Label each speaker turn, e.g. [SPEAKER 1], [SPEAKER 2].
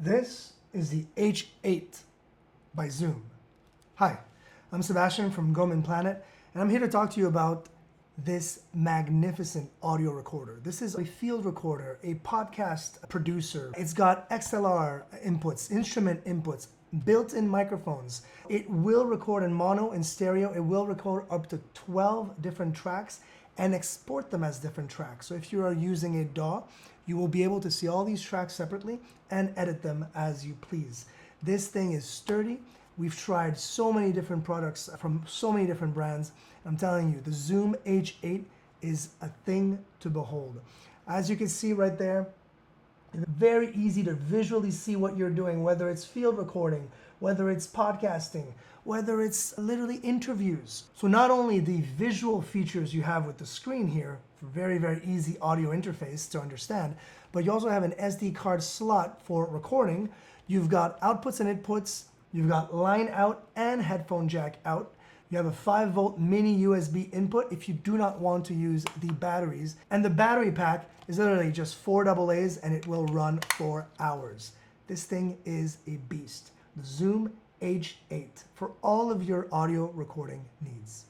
[SPEAKER 1] This is the H8 by Zoom. Hi, I'm Sebastian from Goman Planet, and I'm here to talk to you about this magnificent audio recorder. This is a field recorder, a podcast producer. It's got XLR inputs, instrument inputs, built-in microphones. It will record in mono and stereo. It will record up to 12 different tracks and export them as different tracks. So if you are using a DAW, you will be able to see all these tracks separately and edit them as you please. This thing is sturdy. We've tried so many different products from so many different brands. I'm telling you, the Zoom H8 is a thing to behold. As you can see right there, very easy to visually see what you're doing, whether it's field recording, whether it's podcasting, whether it's literally interviews. So not only the visual features you have with the screen here, very, very easy audio interface to understand, but you also have an SD card slot for recording. You've got outputs and inputs. You've got line out and headphone jack out. You have a 5-volt mini USB input if you do not want to use the batteries. And the battery pack is literally just 4 AA's and it will run for hours. This thing is a beast. The Zoom H8 for all of your audio recording needs.